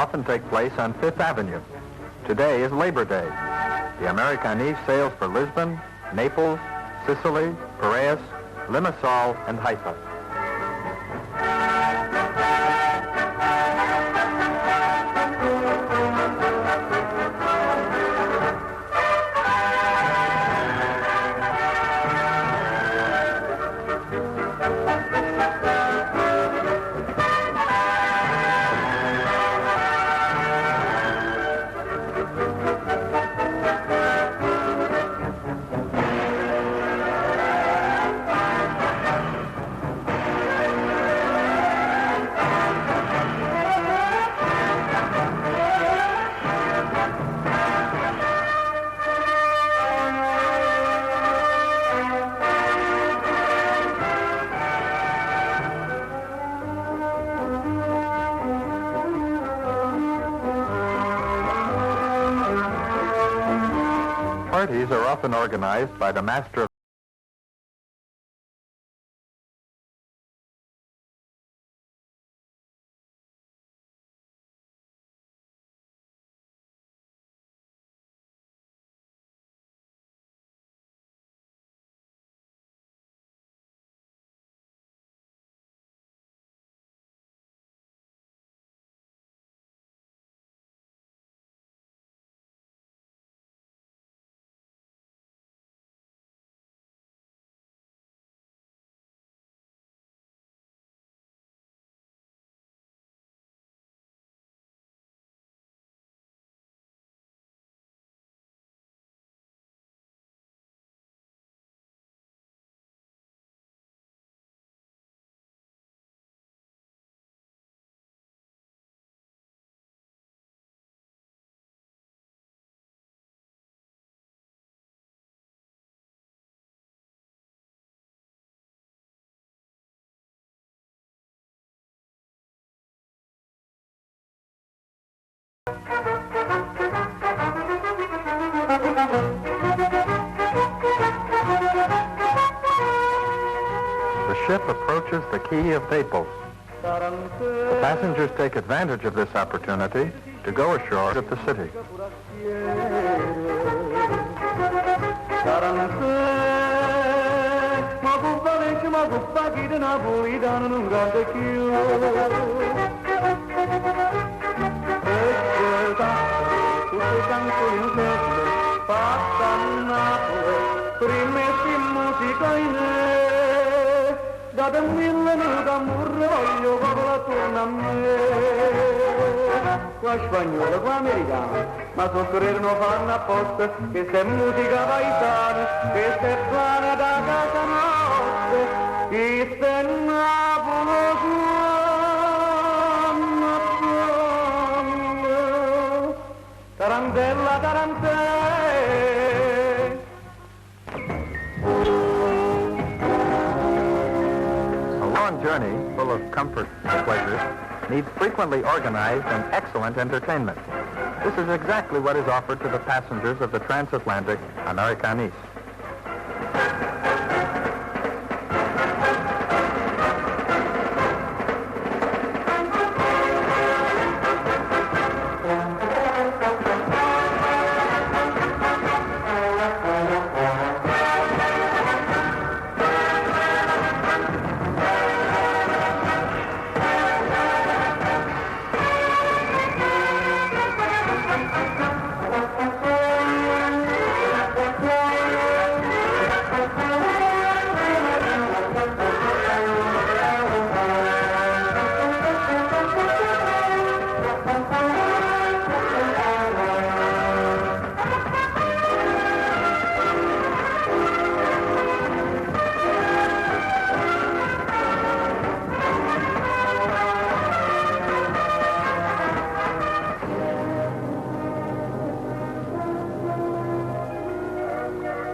often take place on Fifth Avenue. Today is Labor Day. The Amerikanis sails for Lisbon, Naples, Sicily, Piraeus, Limassol, and Haifa. Parties are often organized by the master of The ship approaches the Key of Naples. The passengers take advantage of this opportunity to go ashore at the city. Da mille d'amore voglio la torna a me. Qua spagnolo, qua americano, ma soffrire non fanno apposta, che se musica paesana, che se buona da casa nostra, che se Napoli suona, tarantella, tarantella. Journey, full of comfort and pleasures, needs frequently organized and excellent entertainment. This is exactly what is offered to the passengers of the transatlantic Amerikanis.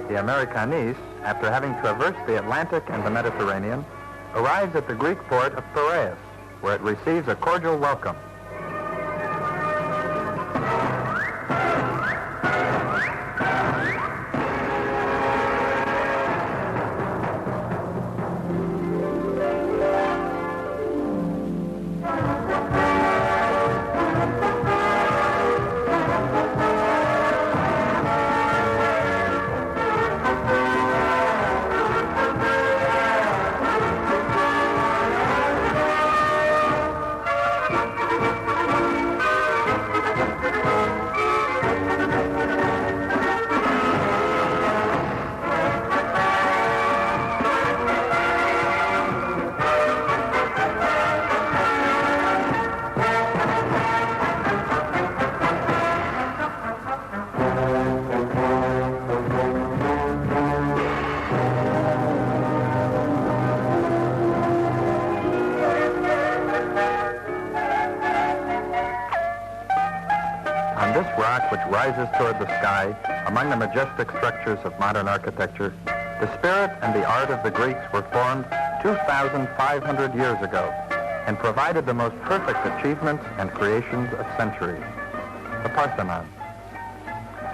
The Amerikanis, after having traversed the Atlantic and the Mediterranean, arrives at the Greek port of Piraeus, where it receives a cordial welcome. rises toward the sky among the majestic structures of modern architecture, the spirit and the art of the Greeks were formed 2,500 years ago and provided the most perfect achievements and creations of centuries. The Parthenon.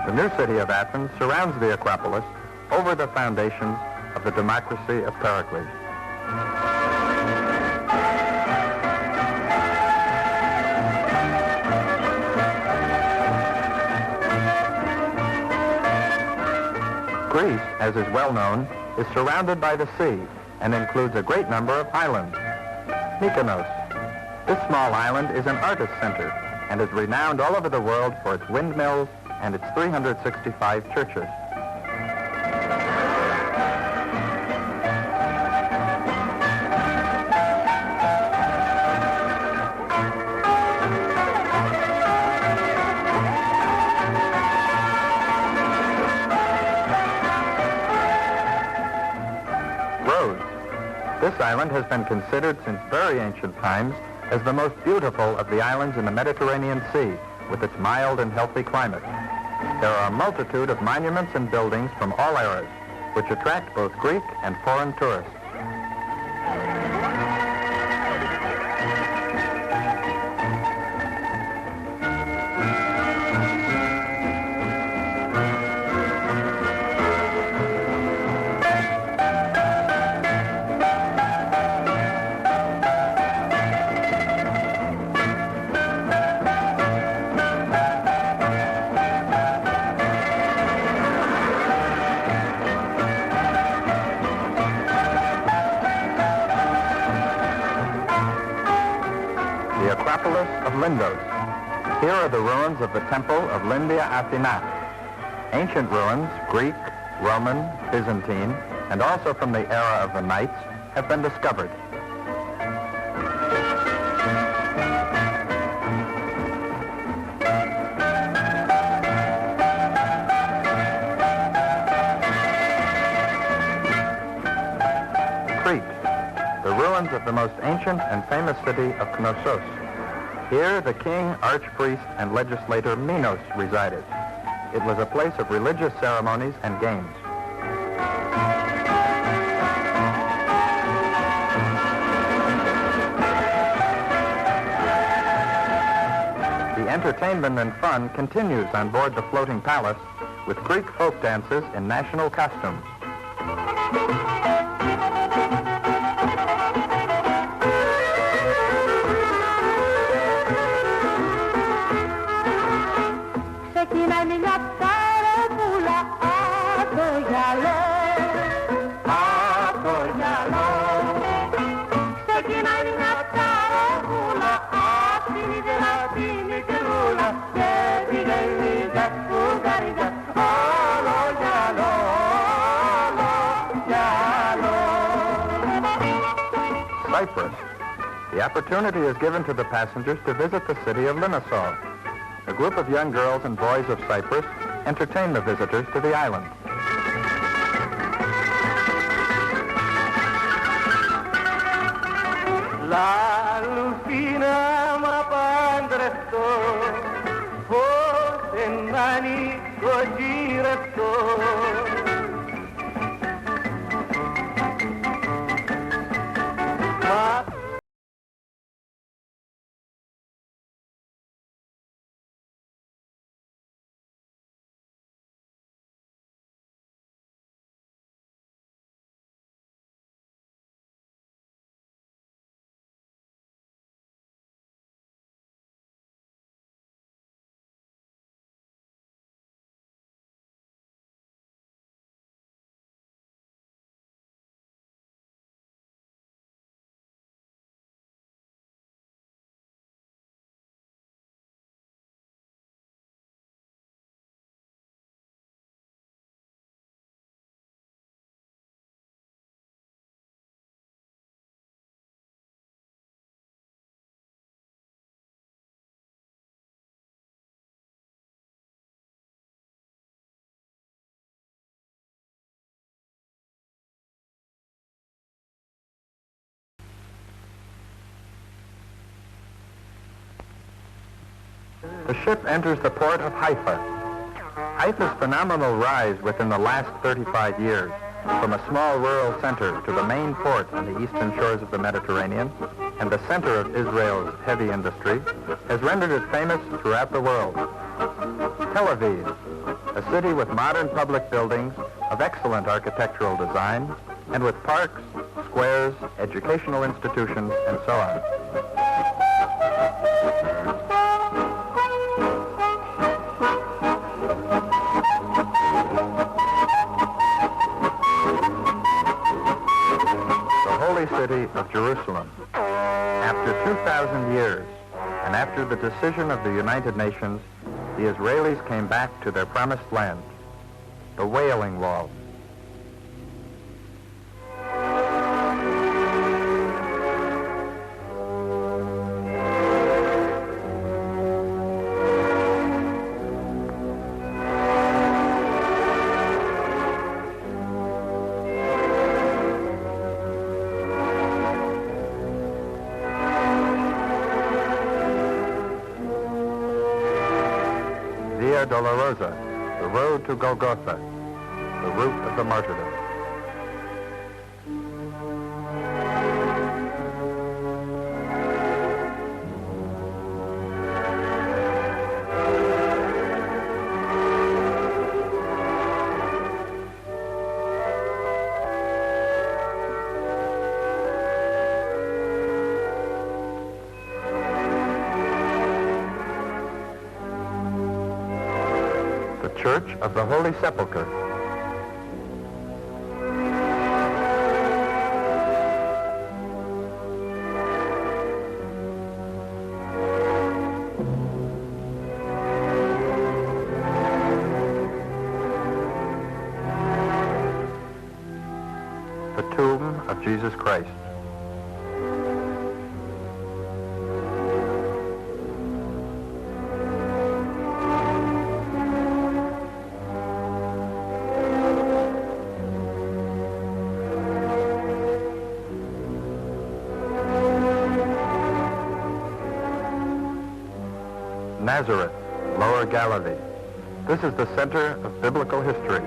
The new city of Athens surrounds the Acropolis over the foundations of the democracy of Pericles. Greece, as is well known, is surrounded by the sea and includes a great number of islands. Mykonos. This small island is an artist center and is renowned all over the world for its windmills and its 365 churches. Rhodes. This island has been considered since very ancient times as the most beautiful of the islands in the Mediterranean Sea, with its mild and healthy climate. There are a multitude of monuments and buildings from all eras, which attract both Greek and foreign tourists. The Acropolis of Lindos. Here are the ruins of the temple of Lindia Athena. Ancient ruins, Greek, Roman, Byzantine, and also from the era of the Knights, have been discovered. Crete, the ruins of the most ancient and famous city of Knossos. Here, the king, archpriest, and legislator Minos resided. It was a place of religious ceremonies and games. The entertainment and fun continues on board the floating palace with Greek folk dances in national costumes. Cyprus. The opportunity is given to the passengers to visit the city of Limassol. A group of young girls and boys of Cyprus entertain the visitors to the island. La lucina ma pandretto, forse nani giretto. The ship enters the port of Haifa. Haifa's phenomenal rise within the last 35 years, from a small rural center to the main port on the eastern shores of the Mediterranean and the center of Israel's heavy industry, has rendered it famous throughout the world. Tel Aviv, a city with modern public buildings of excellent architectural design and with parks, squares, educational institutions, and so on. City of Jerusalem. After 2,000 years, and after the decision of the United Nations, the Israelis came back to their promised land, the Wailing Wall. Dolorosa, the road to Golgotha, the route of the martyrdom. Church of the Holy Sepulchre. The tomb of Jesus Christ. Nazareth, Lower Galilee. This is the center of biblical history,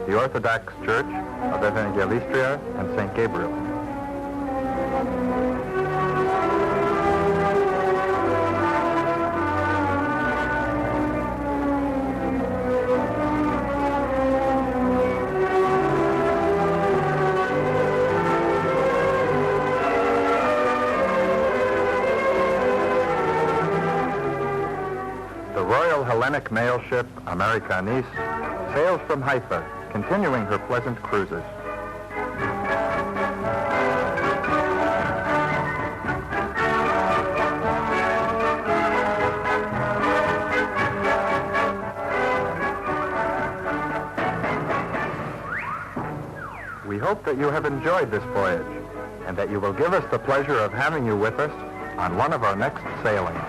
the Orthodox Church of Evangelistria and St. Gabriel. Hellenic mail ship Amerikanis sails from Haifa, continuing her pleasant cruises. We hope that you have enjoyed this voyage and that you will give us the pleasure of having you with us on one of our next sailings.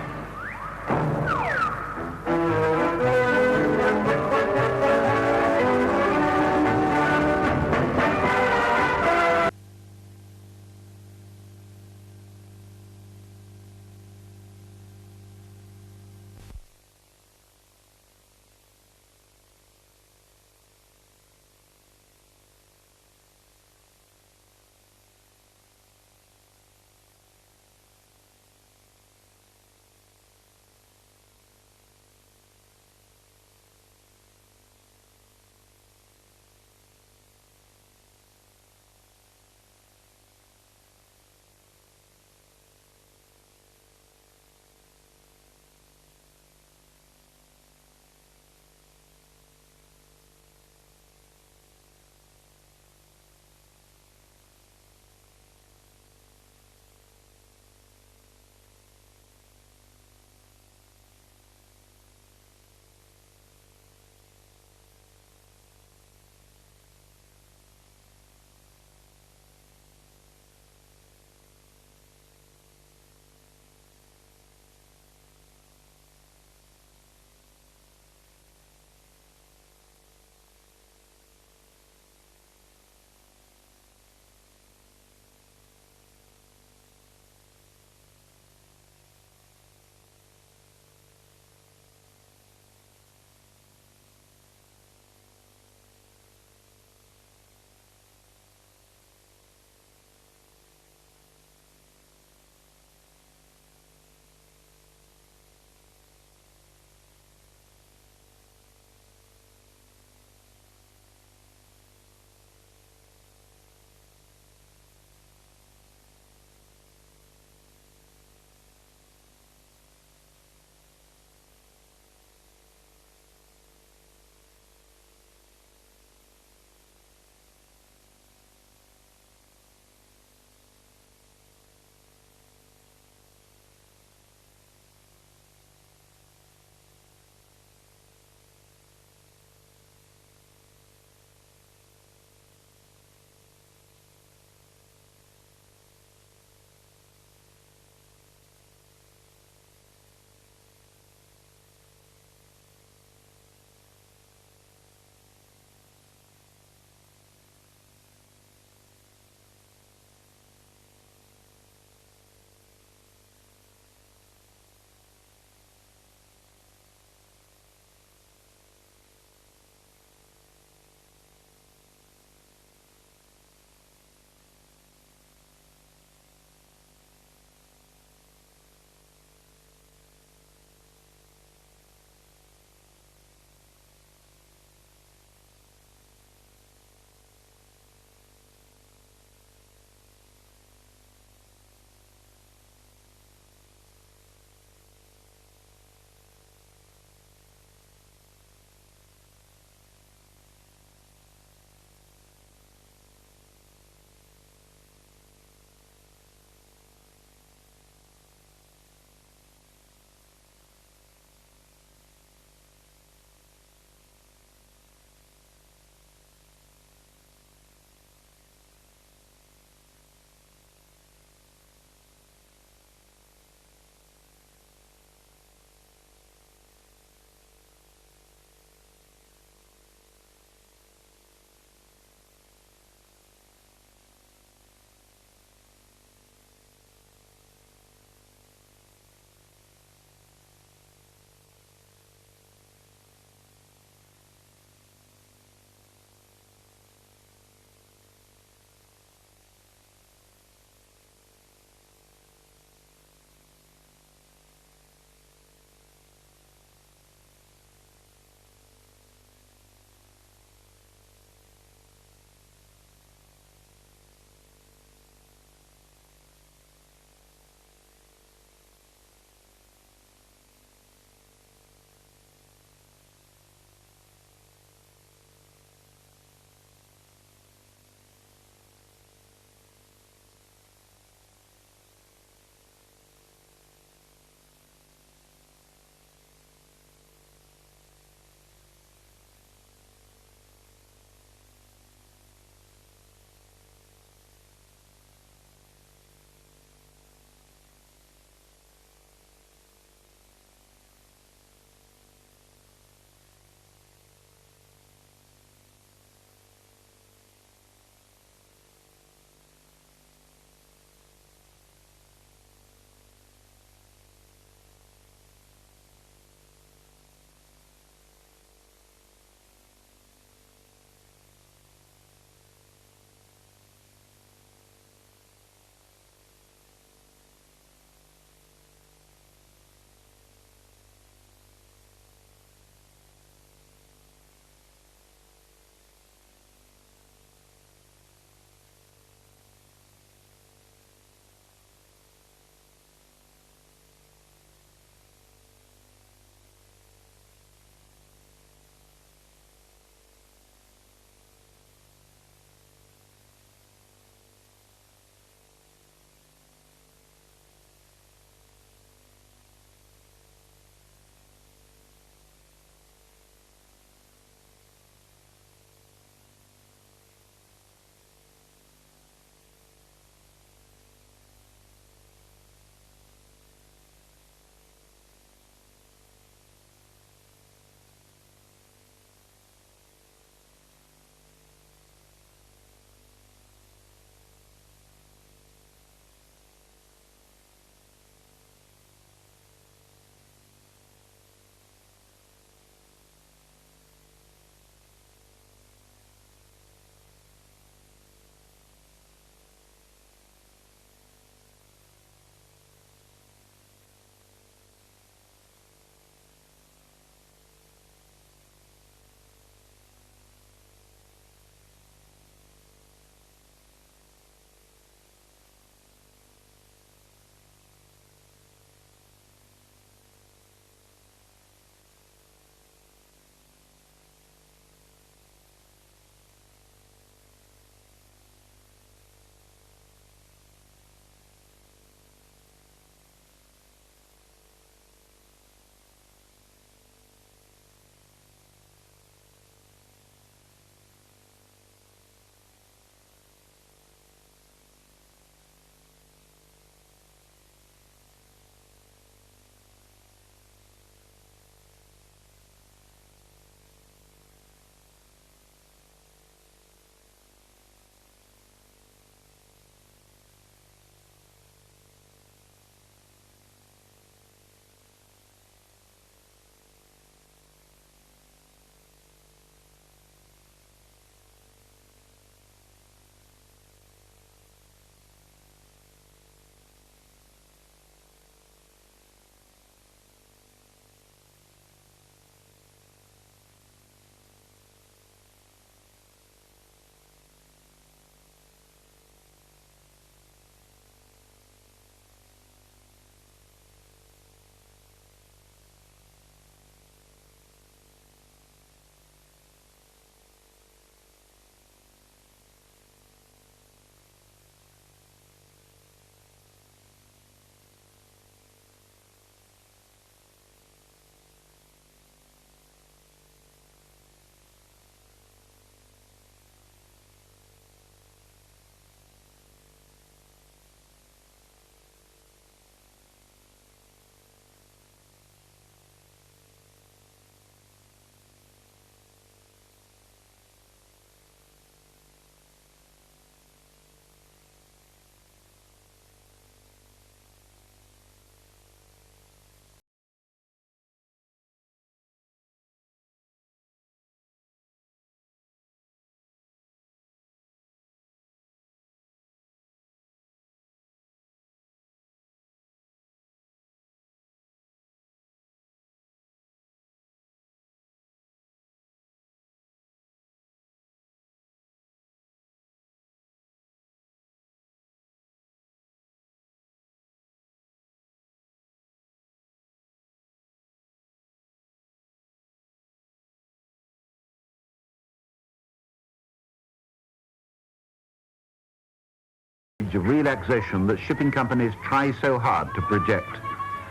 image of relaxation that shipping companies try so hard to project.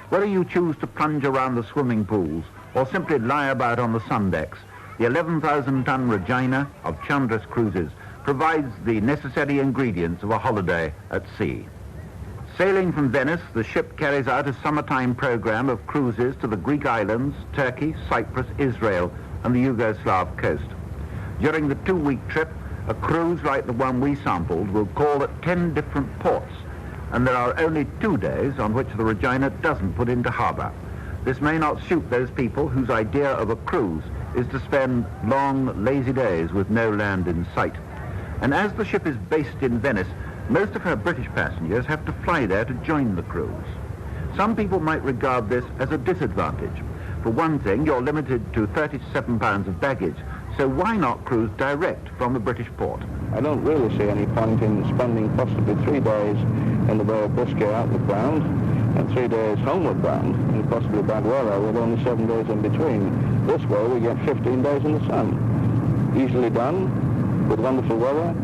Whether you choose to plunge around the swimming pools or simply lie about on the sun decks, the 11,000-ton Regina of Chandris Cruises provides the necessary ingredients of a holiday at sea. Sailing from Venice, the ship carries out a summertime program of cruises to the Greek islands, Turkey, Cyprus, Israel, and the Yugoslav coast. During the 2-week trip, a cruise like the one we sampled will call at 10 different ports, and there are only 2 days on which the Regina doesn't put into harbour. This may not suit those people whose idea of a cruise is to spend long, lazy days with no land in sight. And as the ship is based in Venice, most of her British passengers have to fly there to join the cruise. Some people might regard this as a disadvantage. For one thing, you're limited to 37 pounds of baggage, so why not cruise direct from the British port? I don't really see any point in spending possibly 3 days in the Bay of Biscay outward bound and 3 days homeward bound in possibly bad weather with only 7 days in between. This way we get 15 days in the sun. Easily done, with wonderful weather,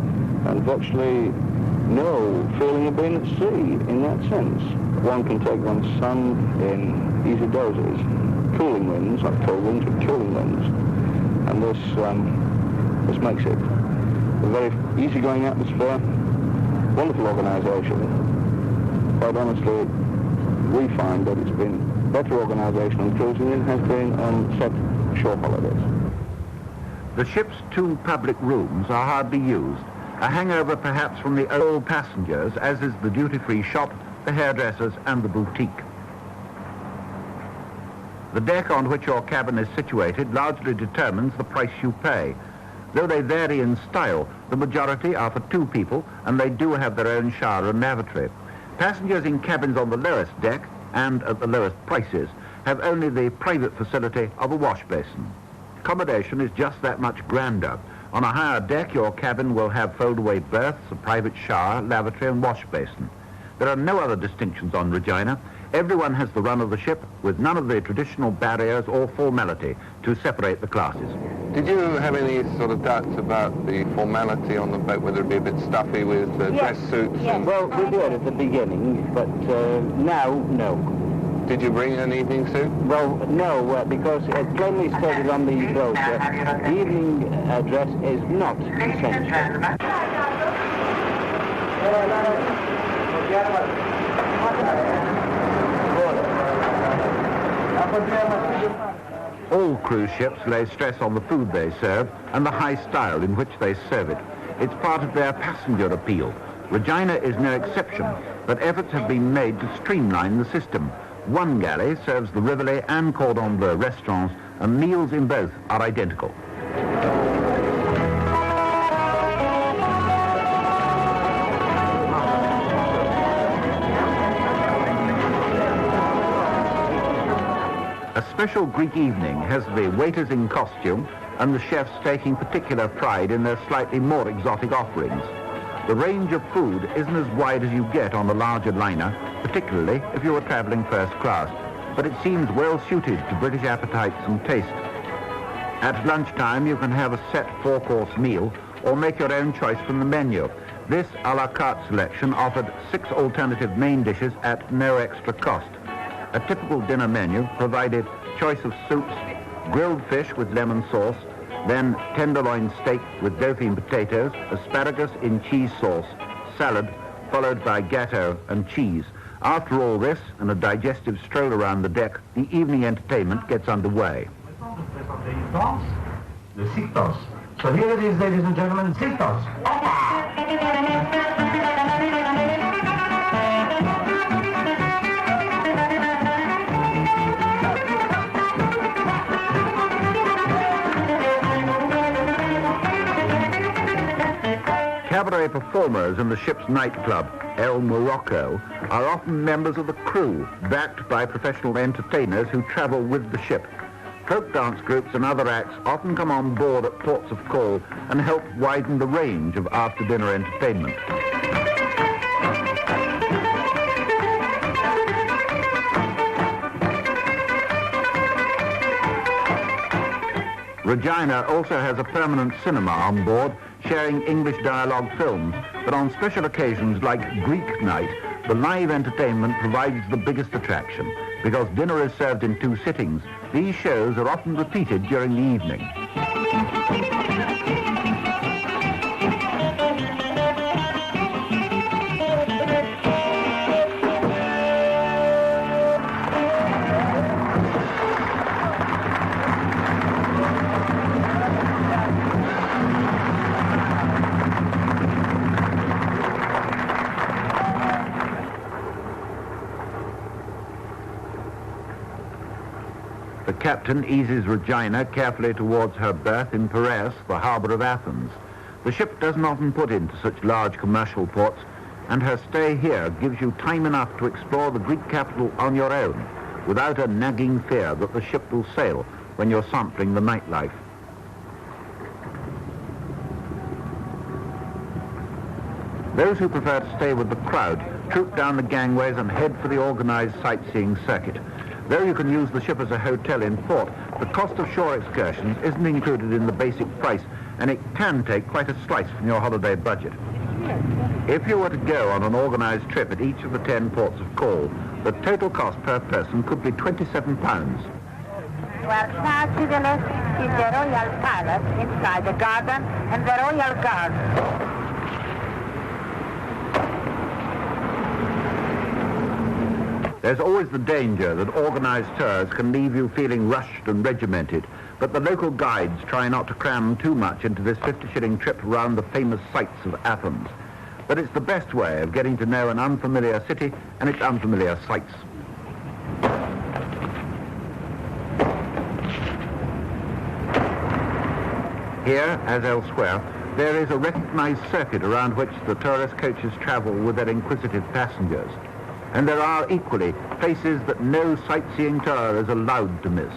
and virtually no feeling of being at sea in that sense. One can take one's son in easy doses. Cooling winds, not cold winds, but cooling winds. And this makes it a very easygoing atmosphere, wonderful organisation. Quite honestly, we find that it's been better organisation on cruising than it has been on set shore holidays. The ship's 2 public rooms are hardly used, a hangover perhaps from the old passengers, as is the duty-free shop, the hairdressers, and the boutique. The deck on which your cabin is situated largely determines the price you pay. Though they vary in style, the majority are for 2 people, and they do have their own shower and lavatory. Passengers in cabins on the lowest deck, and at the lowest prices, have only the private facility of a wash basin. Accommodation is just that much grander. On a higher deck, your cabin will have fold-away berths, a private shower, lavatory, and wash basin. There are no other distinctions on Regina. Everyone has the run of the ship, with none of the traditional barriers or formality to separate the classes. Did you have any sort of doubts about the formality on the boat, whether it be a bit stuffy with dress suits? Yes. Well, we did at the beginning, but now, no. Did you bring an evening suit? Well, no, because it plainly stated on the brochure, the evening dress is not essential. All cruise ships lay stress on the food they serve and the high style in which they serve it. It's part of their passenger appeal. Regina is no exception, but efforts have been made to streamline the system. One galley serves the Rivoli and Cordon Bleu restaurants, and meals in both are identical. A special Greek evening has the waiters in costume and the chefs taking particular pride in their slightly more exotic offerings. The range of food isn't as wide as you get on the larger liner, particularly if you are traveling first class, but it seems well suited to British appetites and taste. At lunchtime, you can have a set 4-course meal or make your own choice from the menu. This a la carte selection offered 6 alternative main dishes at no extra cost. A typical dinner menu provided choice of soups, grilled fish with lemon sauce, then tenderloin steak with Dauphine potatoes, asparagus in cheese sauce, salad, followed by gâteau and cheese. After all this, and a digestive stroll around the deck, the evening entertainment gets underway. The Cyprus. So here it is, ladies and gentlemen, Cyprus. Cabaret performers in the ship's nightclub, El Morocco, are often members of the crew, backed by professional entertainers who travel with the ship. Folk dance groups and other acts often come on board at ports of call and help widen the range of after-dinner entertainment. Regina also has a permanent cinema on board, sharing English dialogue films, but on special occasions like Greek night, the live entertainment provides the biggest attraction. Because dinner is served in 2 sittings, these shows are often repeated during the evening. The captain eases Regina carefully towards her berth in Piraeus, the harbour of Athens. The ship doesn't often put into such large commercial ports, and her stay here gives you time enough to explore the Greek capital on your own, without a nagging fear that the ship will sail when you're sampling the nightlife. Those who prefer to stay with the crowd troop down the gangways and head for the organised sightseeing circuit. Though you can use the ship as a hotel in port, the cost of shore excursions isn't included in the basic price, and it can take quite a slice from your holiday budget. If you were to go on an organised trip at each of the 10 ports of call, the total cost per person could be £27. You are far to the left is the Royal Palace inside the garden and the Royal Guard. There's always the danger that organised tours can leave you feeling rushed and regimented, but the local guides try not to cram too much into this 50-shilling trip around the famous sights of Athens. But it's the best way of getting to know an unfamiliar city and its unfamiliar sights. Here, as elsewhere, there is a recognised circuit around which the tourist coaches travel with their inquisitive passengers. And there are equally places that no sightseeing tour is allowed to miss.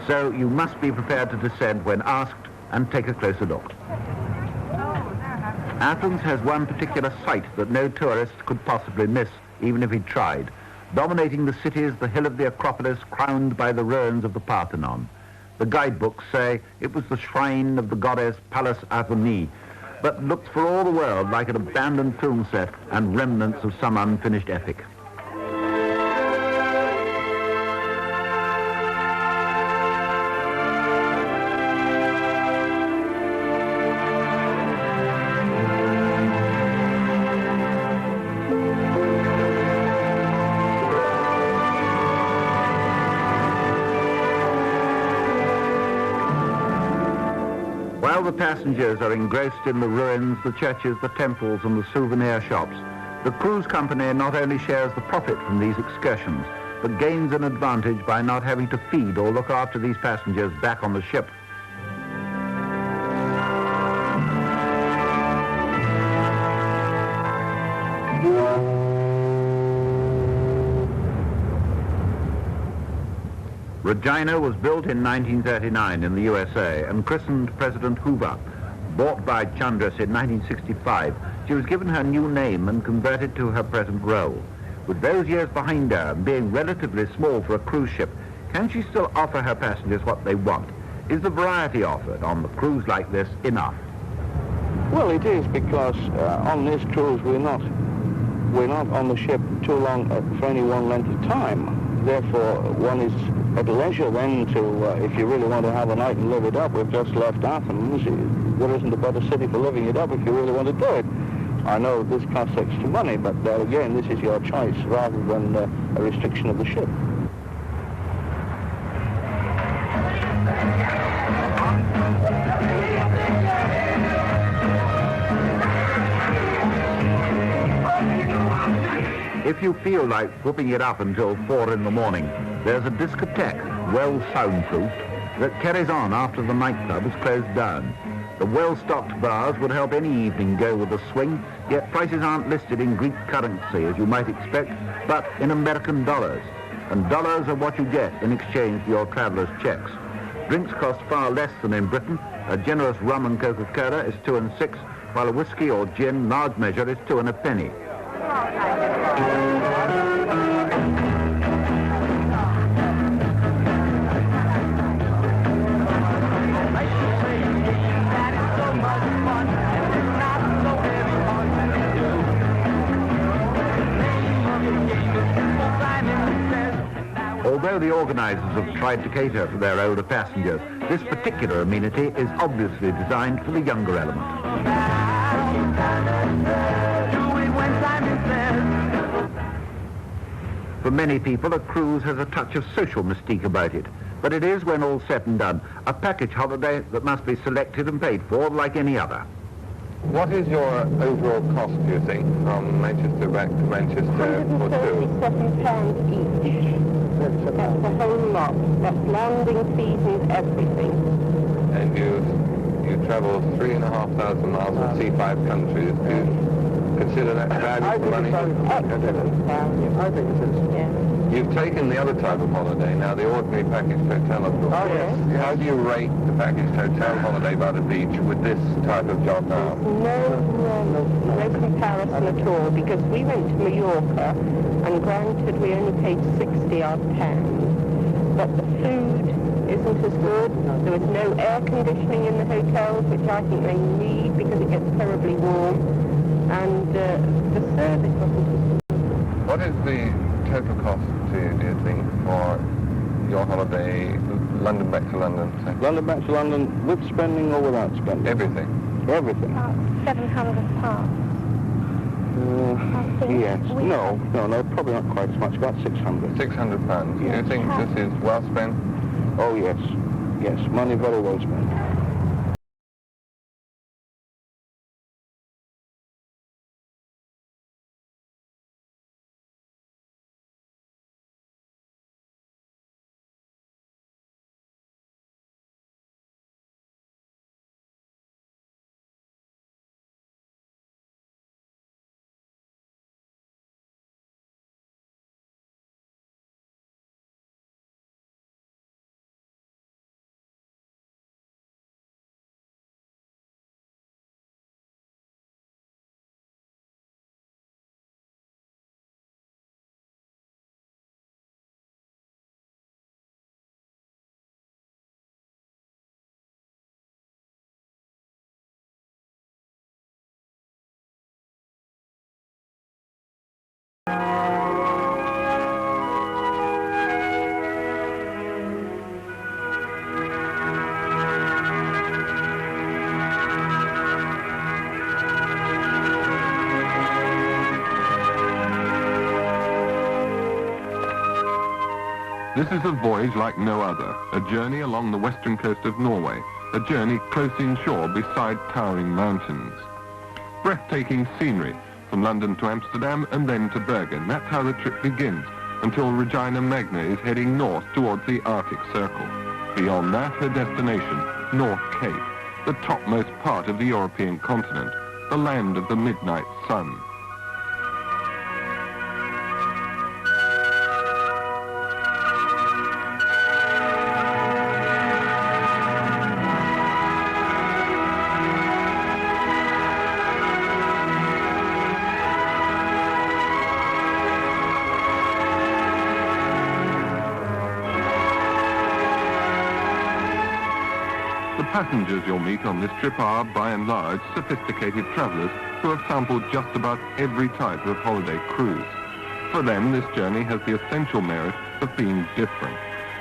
So you must be prepared to descend when asked and take a closer look. Athens has one particular sight that no tourist could possibly miss, even if he tried. Dominating the city is the hill of the Acropolis, crowned by the ruins of the Parthenon. The guidebooks say it was the shrine of the goddess Pallas Athene, but looked for all the world like an abandoned film set and remnants of some unfinished epic. While the passengers are engrossed in the ruins, the churches, the temples, and the souvenir shops, the cruise company not only shares the profit from these excursions, but gains an advantage by not having to feed or look after these passengers back on the ship. Regina was built in 1939 in the USA and christened President Hoover. Bought by Chandris in 1965, she was given her new name and converted to her present role. With those years behind her and being relatively small for a cruise ship, can she still offer her passengers what they want? Is the variety offered on the cruise like this enough? Well, it is, because on this cruise we're not on the ship too long for any one length of time. Therefore, one is at leisure then to, if you really want to have a night and live it up. We've just left Athens. There isn't a better city for living it up if you really want to do it. I know this costs extra money, but again, this is your choice rather than a restriction of the ship. If you feel like whooping it up until 4 in the morning, there's a discotheque, well soundproofed, that carries on after the nightclub is closed down. The well-stocked bars would help any evening go with a swing, yet prices aren't listed in Greek currency, as you might expect, but in American dollars. And dollars are what you get in exchange for your traveller's checks. Drinks cost far less than in Britain. A generous rum and Coca-Cola is 2 and 6, while a whiskey or gin, large measure, is 2 and a penny. although the organisers have tried to cater for their older passengers, this particular amenity is obviously designed for the younger element. For many people, a cruise has a touch of social mystique about it, but it is, when all's said and done, a package holiday that must be selected and paid for like any other. What is your overall cost, do you think, from Manchester back to Manchester for two? £137 each. That's the whole lot. That's landing fees and everything. And you travel 3,500 miles and see 5 countries. Do you consider that value for money? Excellent value. I think it is. Yeah. You've taken the other type of holiday, now the ordinary package hotel, of course. Oh, yes. How do you rate the package hotel holiday by the beach with this type of job now? No comparison at all, because we went to Mallorca, and granted we only paid £60-odd, but the food isn't as good. There was no air conditioning in the hotels, which I think they need because it gets terribly warm, and the service wasn't as good. What is the total cost to you, do you think, for your holiday, London back to London? Say? London back to London, with spending or without spending? Everything. Everything. £700. Yes. No, probably not quite as much, about 600. £600. Do you think this is well spent? Oh, yes. Yes, money very well spent. This is a voyage like no other, a journey along the western coast of Norway, a journey close inshore beside towering mountains. Breathtaking scenery from London to Amsterdam and then to Bergen. That's how the trip begins, until Regina Magna is heading north towards the Arctic Circle. Beyond that, her destination, North Cape, the topmost part of the European continent, the land of the midnight sun. The passengers you'll meet on this trip are, by and large, sophisticated travellers who have sampled just about every type of holiday cruise. For them, this journey has the essential merit of being different,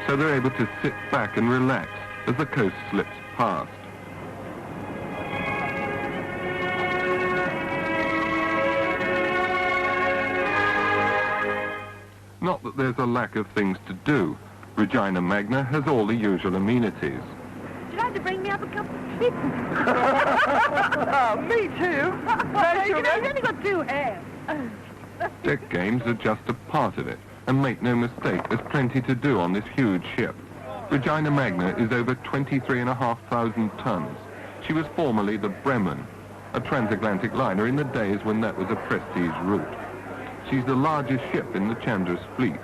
so they're able to sit back and relax as the coast slips past. Not that there's a lack of things to do. Regina Magna has all the usual amenities. Would you like to bring me up a cup of tea? Me too. You've only got 2 hands. Deck games are just a part of it, and make no mistake, there's plenty to do on this huge ship. Regina Magna is over 23,500 tons. She was formerly the Bremen, a transatlantic liner in the days when that was a prestige route. She's the largest ship in the Chandra's fleet.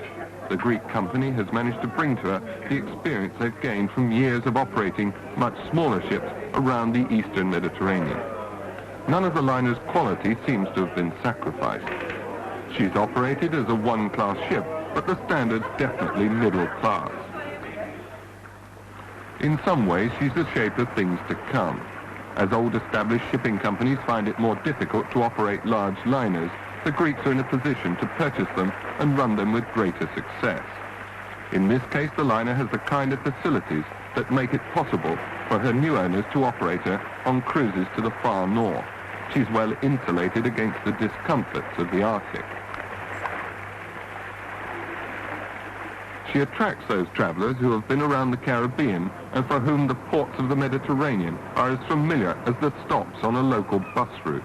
The Greek company has managed to bring to her the experience they've gained from years of operating much smaller ships around the eastern Mediterranean. None of the liner's quality seems to have been sacrificed. She's operated as a one-class ship, but the standard's definitely middle class. In some ways, she's the shape of things to come. As old established shipping companies find it more difficult to operate large liners, the Greeks are in a position to purchase them and run them with greater success. In this case, the liner has the kind of facilities that make it possible for her new owners to operate her on cruises to the far north. She's well insulated against the discomforts of the Arctic. She attracts those travellers who have been around the Caribbean and for whom the ports of the Mediterranean are as familiar as the stops on a local bus route.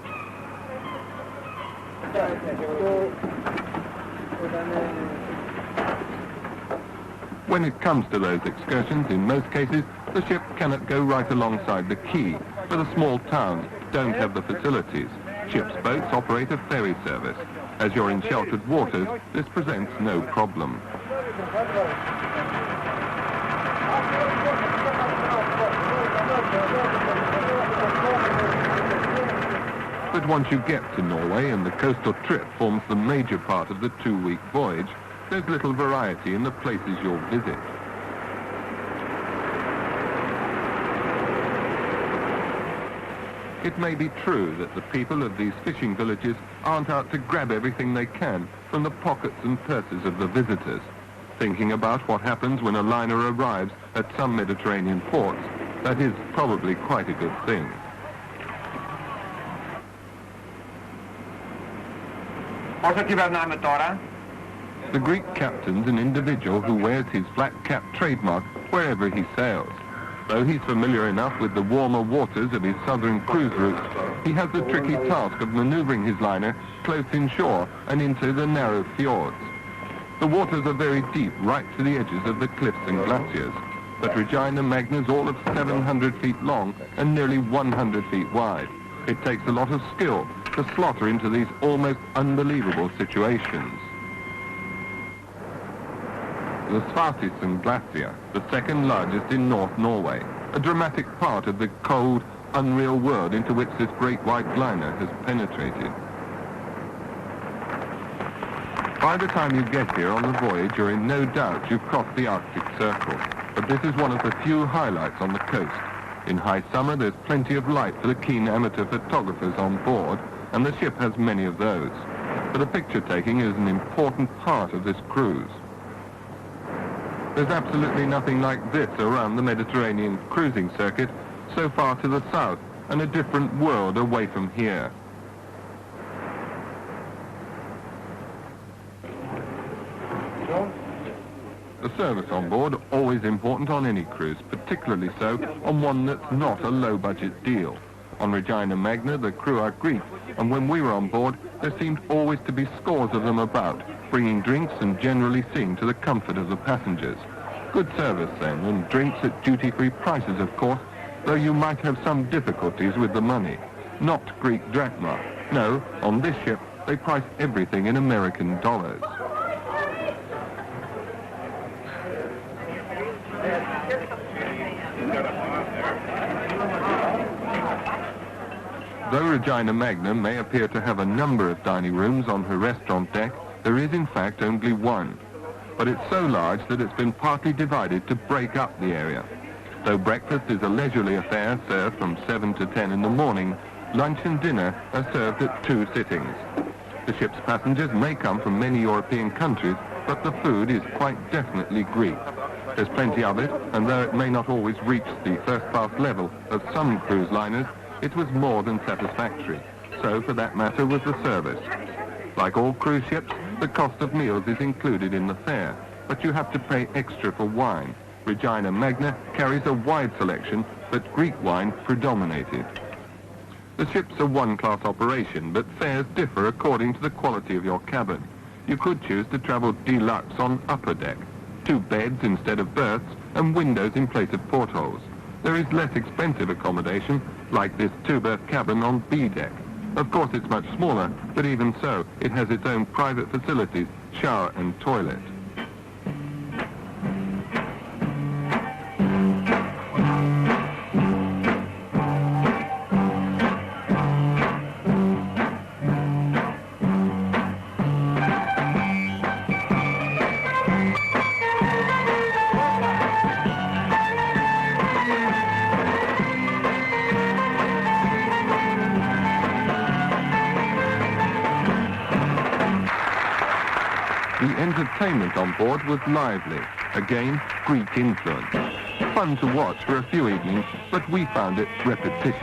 When it comes to those excursions, in most cases, the ship cannot go right alongside the quay, for the small towns don't have the facilities. Ship's boats operate a ferry service. As you're in sheltered waters, this presents no problem. But once you get to Norway and the coastal trip forms the major part of the 2-week voyage, there's little variety in the places you'll visit. It may be true that the people of these fishing villages aren't out to grab everything they can from the pockets and purses of the visitors. Thinking about what happens when a liner arrives at some Mediterranean ports, that is probably quite a good thing. The Greek captain's an individual who wears his flat cap trademark wherever he sails. Though he's familiar enough with the warmer waters of his southern cruise routes, he has the tricky task of maneuvering his liner close inshore and into the narrow fjords. The waters are very deep, right to the edges of the cliffs and glaciers, but Regina Magna's all of 700 feet long and nearly 100 feet wide. It takes a lot of skill to slot her into these almost unbelievable situations. The Svartisen Glacier, the second largest in North Norway, a dramatic part of the cold, unreal world into which this great white liner has penetrated. By the time you get here on the voyage, you're in no doubt you've crossed the Arctic Circle, but this is one of the few highlights on the coast. In high summer, there's plenty of light for the keen amateur photographers on board, and the ship has many of those. But the picture taking is an important part of this cruise. There's absolutely nothing like this around the Mediterranean cruising circuit, so far to the south, and a different world away from here. The service on board, always important on any cruise, particularly so on one that's not a low-budget deal. On Regina Magna, the crew are Greek, and when we were on board, there seemed always to be scores of them about, bringing drinks and generally seeing to the comfort of the passengers. Good service then, and drinks at duty-free prices, of course, though you might have some difficulties with the money. Not Greek drachma. No, on this ship, they price everything in American dollars. Though Regina Magna may appear to have a number of dining rooms on her restaurant deck, there is in fact only one. But it's so large that it's been partly divided to break up the area. Though breakfast is a leisurely affair served from 7 to 10 in the morning, lunch and dinner are served at 2 sittings. The ship's passengers may come from many European countries, but the food is quite definitely Greek. There's plenty of it, and though it may not always reach the first-class level of some cruise liners, it was more than satisfactory. So, for that matter, was the service. Like all cruise ships, the cost of meals is included in the fare, but you have to pay extra for wine. Regina Magna carries a wide selection, but Greek wine predominated. The ship's a one-class operation, but fares differ according to the quality of your cabin. You could choose to travel deluxe on upper deck, 2 beds instead of berths, and windows in place of portholes. There is less expensive accommodation, like this 2-berth cabin on B deck. Of course, it's much smaller, but even so, it has its own private facilities, shower and toilet. The entertainment on board was lively, Again, Greek influence. Fun to watch for a few evenings, but we found it repetitious.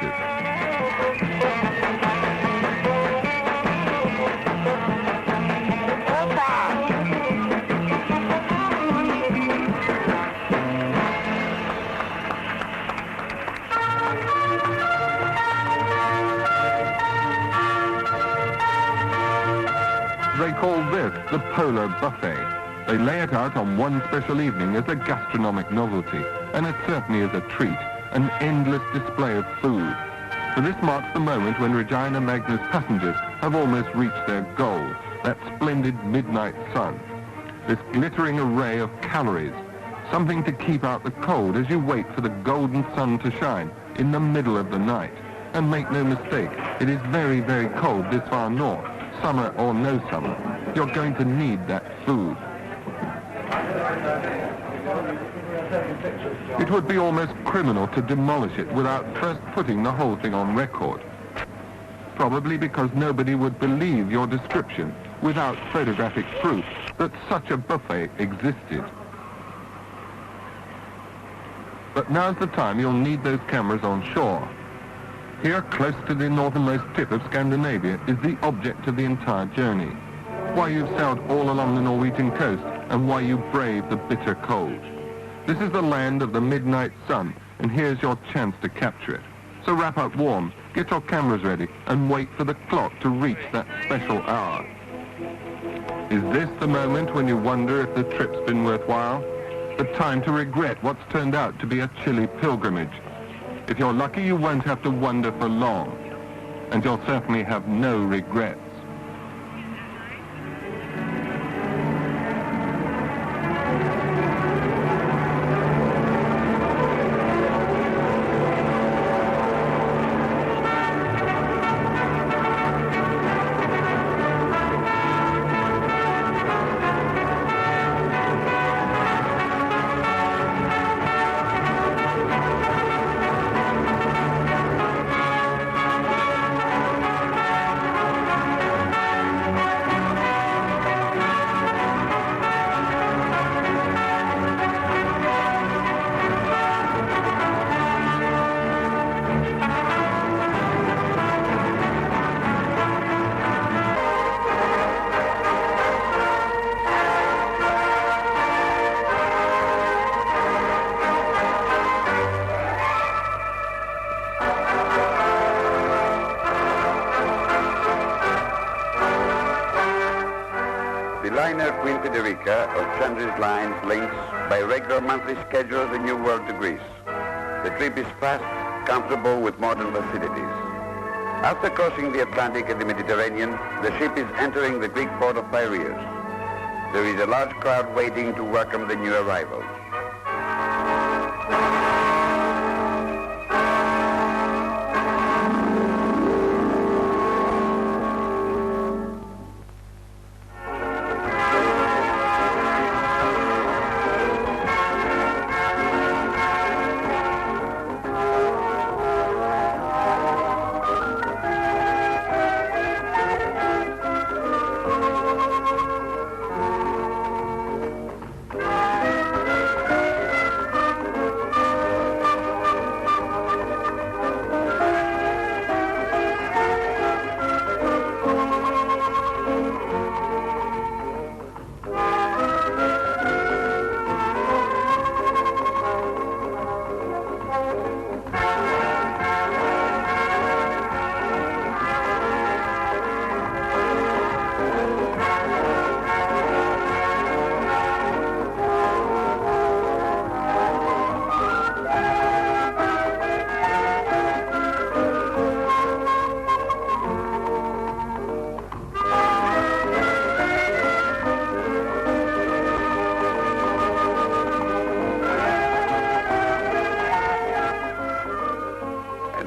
They call this the Pollard Buffet. They lay it out on one special evening as a gastronomic novelty, and it certainly is a treat, an endless display of food. For this marks the moment when Regina Magna's passengers have almost reached their goal, that splendid midnight sun. This glittering array of calories, something to keep out the cold as you wait for the golden sun to shine in the middle of the night. And make no mistake, it is very, very cold this far north, summer or no summer. You're going to need that food. It would be almost criminal to demolish it without first putting the whole thing on record. Probably because nobody would believe your description without photographic proof that such a buffet existed. But now's the time you'll need those cameras on shore. Here, close to the northernmost tip of Scandinavia, is the object of the entire journey. Why you've sailed all along the Norwegian coast and why you brave the bitter cold. This is the land of the midnight sun, and here's your chance to capture it. So wrap up warm, get your cameras ready, and wait for the clock to reach that special hour. Is this the moment when you wonder if the trip's been worthwhile? The time to regret what's turned out to be a chilly pilgrimage. If you're lucky, you won't have to wonder for long, and you'll certainly have no regrets. QUEEN FREDRICA of Chandris Lines links by regular monthly schedule the New World to Greece. The trip is fast, comfortable with modern facilities. After crossing the Atlantic and the Mediterranean, the ship is entering the Greek port of Piraeus. There is a large crowd waiting to welcome the new arrivals.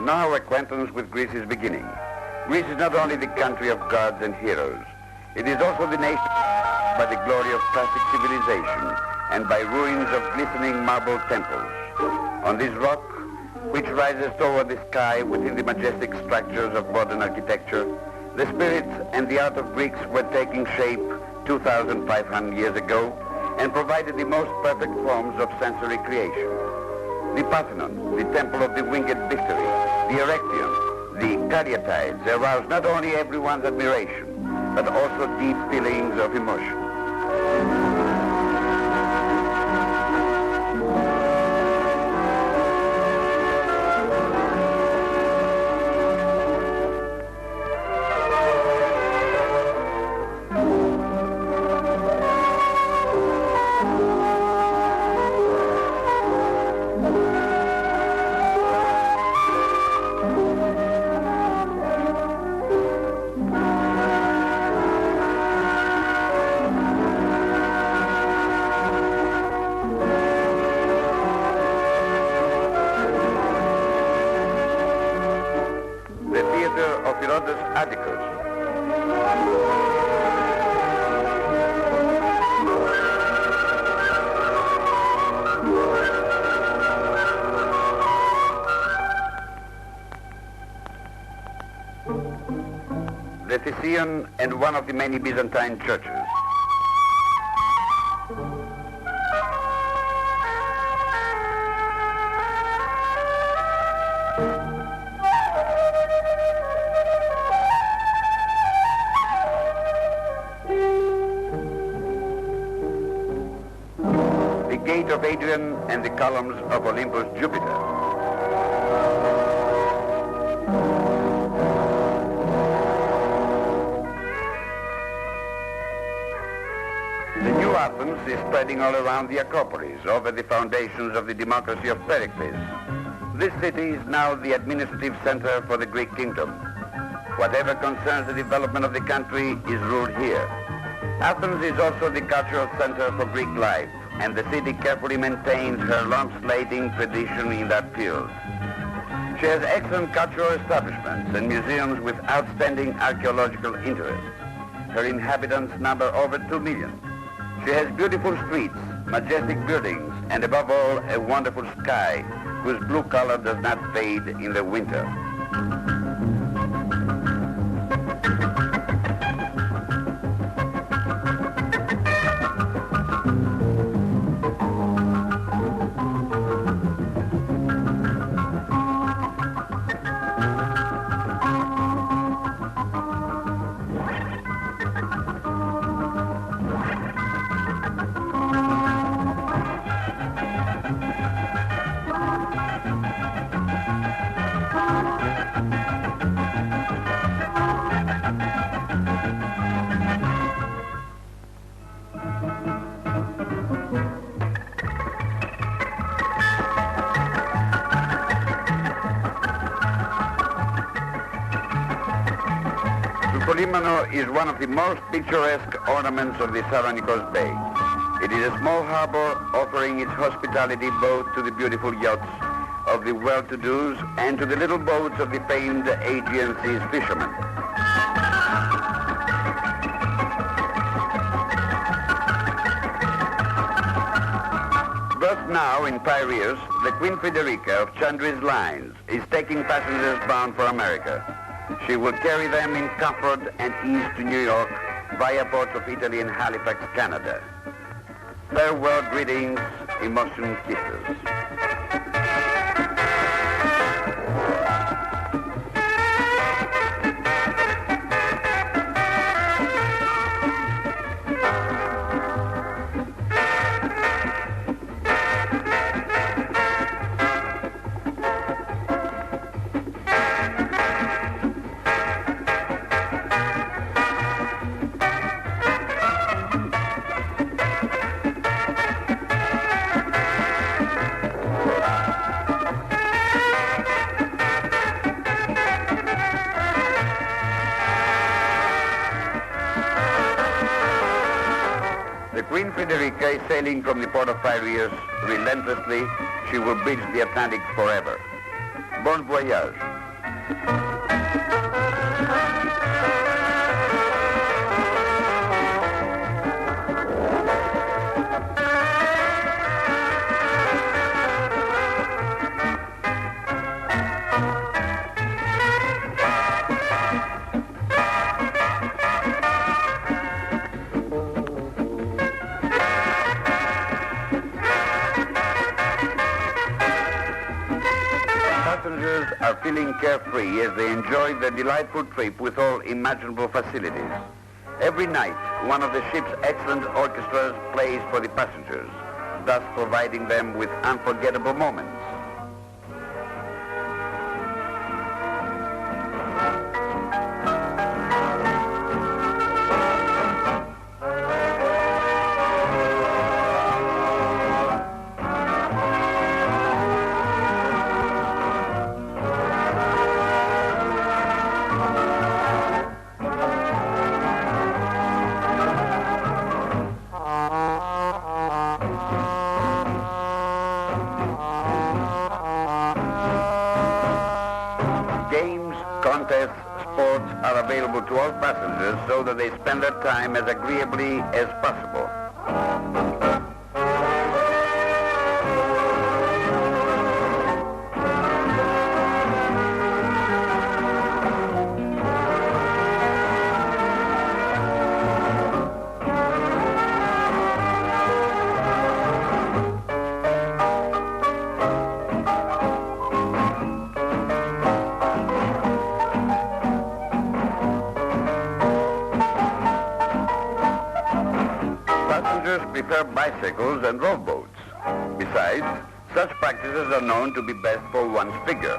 Now our acquaintance with Greece is beginning. Greece is not only the country of gods and heroes. It is also the nation by the glory of classic civilization and by ruins of glistening marble temples. On this rock, which rises toward the sky within the majestic structures of modern architecture, the spirit and the art of Greeks were taking shape 2,500 years ago, and provided the most perfect forms of sensory creation. The Parthenon, the temple of the winged victory, the Erection, the caryatides aroused not only everyone's admiration, but also deep feelings of emotion. The Theseum and one of the many Byzantine churches. The Gate of Adrian and the columns of Olympus Jupiter. Athens is spreading all around the Acropolis, over the foundations of the democracy of Pericles. This city is now the administrative center for the Greek kingdom. Whatever concerns the development of the country is ruled here. Athens is also the cultural center for Greek life, and the city carefully maintains her long-slaving tradition in that field. She has excellent cultural establishments and museums with outstanding archaeological interest. Her inhabitants number over 2 million. She has beautiful streets, majestic buildings, and above all, a wonderful sky whose blue color does not fade in the winter. Polymano is one of the most picturesque ornaments of the Salonikos Bay. It is a small harbor offering its hospitality both to the beautiful yachts of the well-to-dos and to the little boats of the famed Aegean Sea's fishermen. Just now in Piraeus, the Queen Frederika of Chandri's Lines is taking passengers bound for America. She will carry them in comfort and ease to New York via ports of Italy and Halifax, Canada. Farewell greetings, emotion kisses. Queen Frederika is sailing from the port of Piraeus relentlessly. She will bridge the Atlantic forever. Bon voyage. feeling carefree as they enjoy the delightful trip with all imaginable facilities. Every night, one of the ship's excellent orchestras plays for the passengers, thus providing them with unforgettable moments. Contests, sports are available to all passengers so that they spend their time as agreeably as possible. Prefer bicycles and rowboats. Besides, such practices are known to be best for one's figure.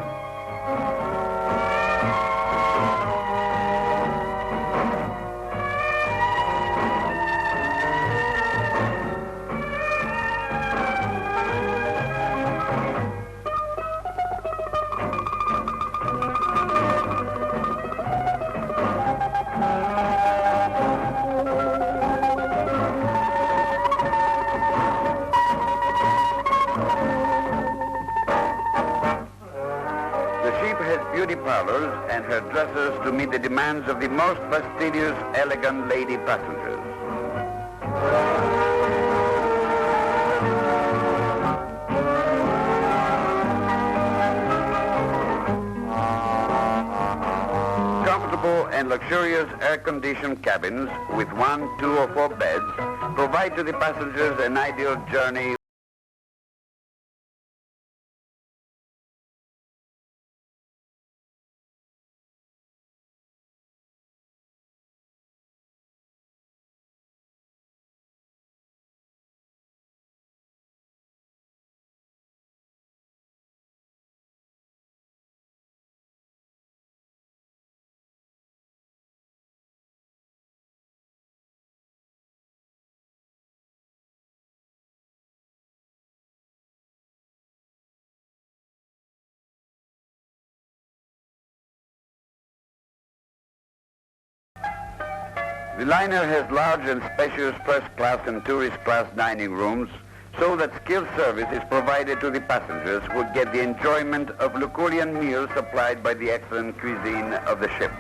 Beauty parlors and hairdressers to meet the demands of the most fastidious, elegant lady passengers. Comfortable and luxurious air-conditioned cabins with 1, 2, or 4 beds provide to the passengers an ideal journey The liner has large and spacious first-class and tourist-class dining rooms, so that skilled service is provided to the passengers who get the enjoyment of Lucullian meals supplied by the excellent cuisine of the ship.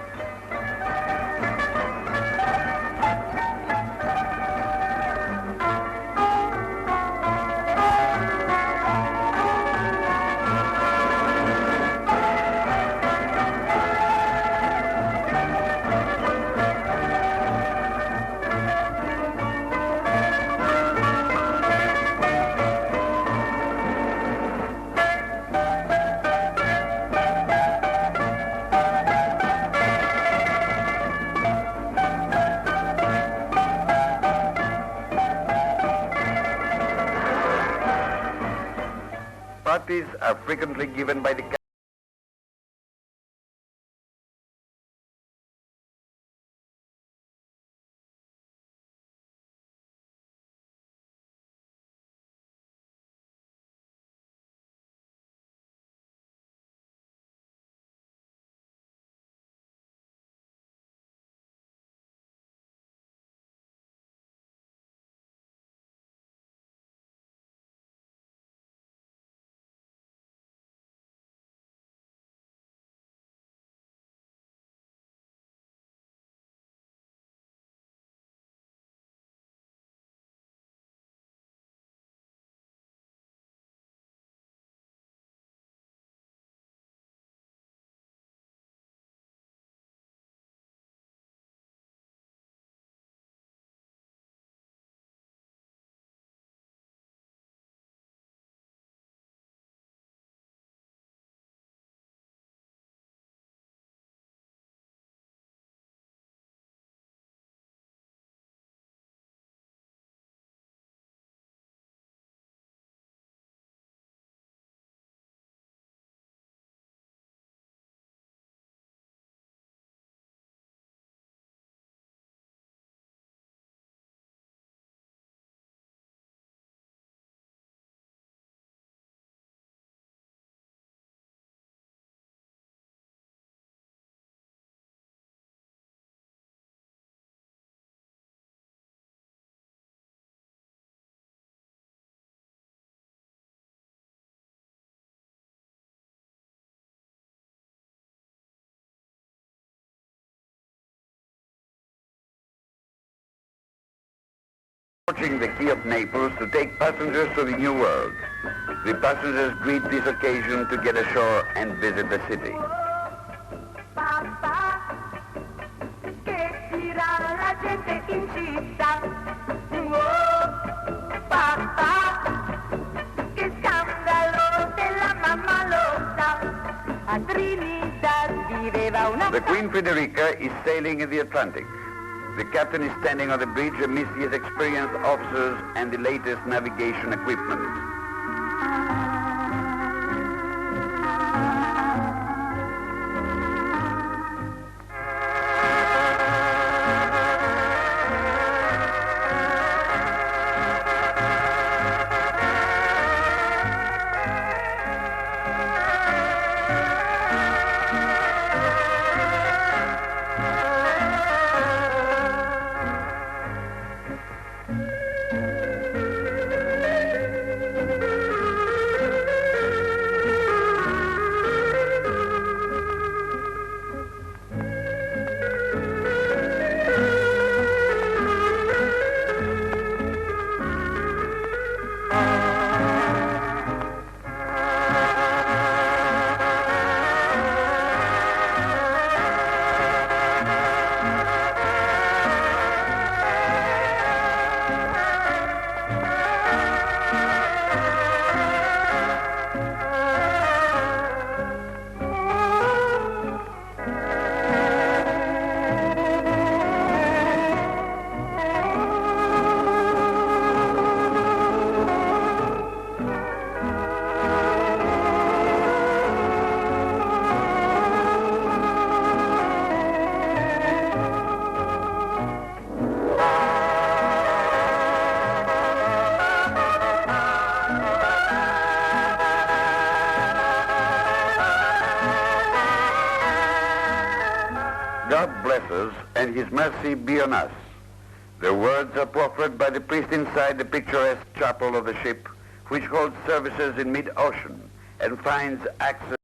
Parties are frequently given by the approaching the Key of Naples to take passengers to the New World. The passengers greet this occasion to get ashore and visit the city. The Queen Frederica is sailing in the Atlantic. The captain is standing on the bridge amidst his experienced officers and the latest navigation equipment. God bless us, and his mercy be on us. The words are proffered by the priest inside the picturesque chapel of the ship, which holds services in mid-ocean and finds access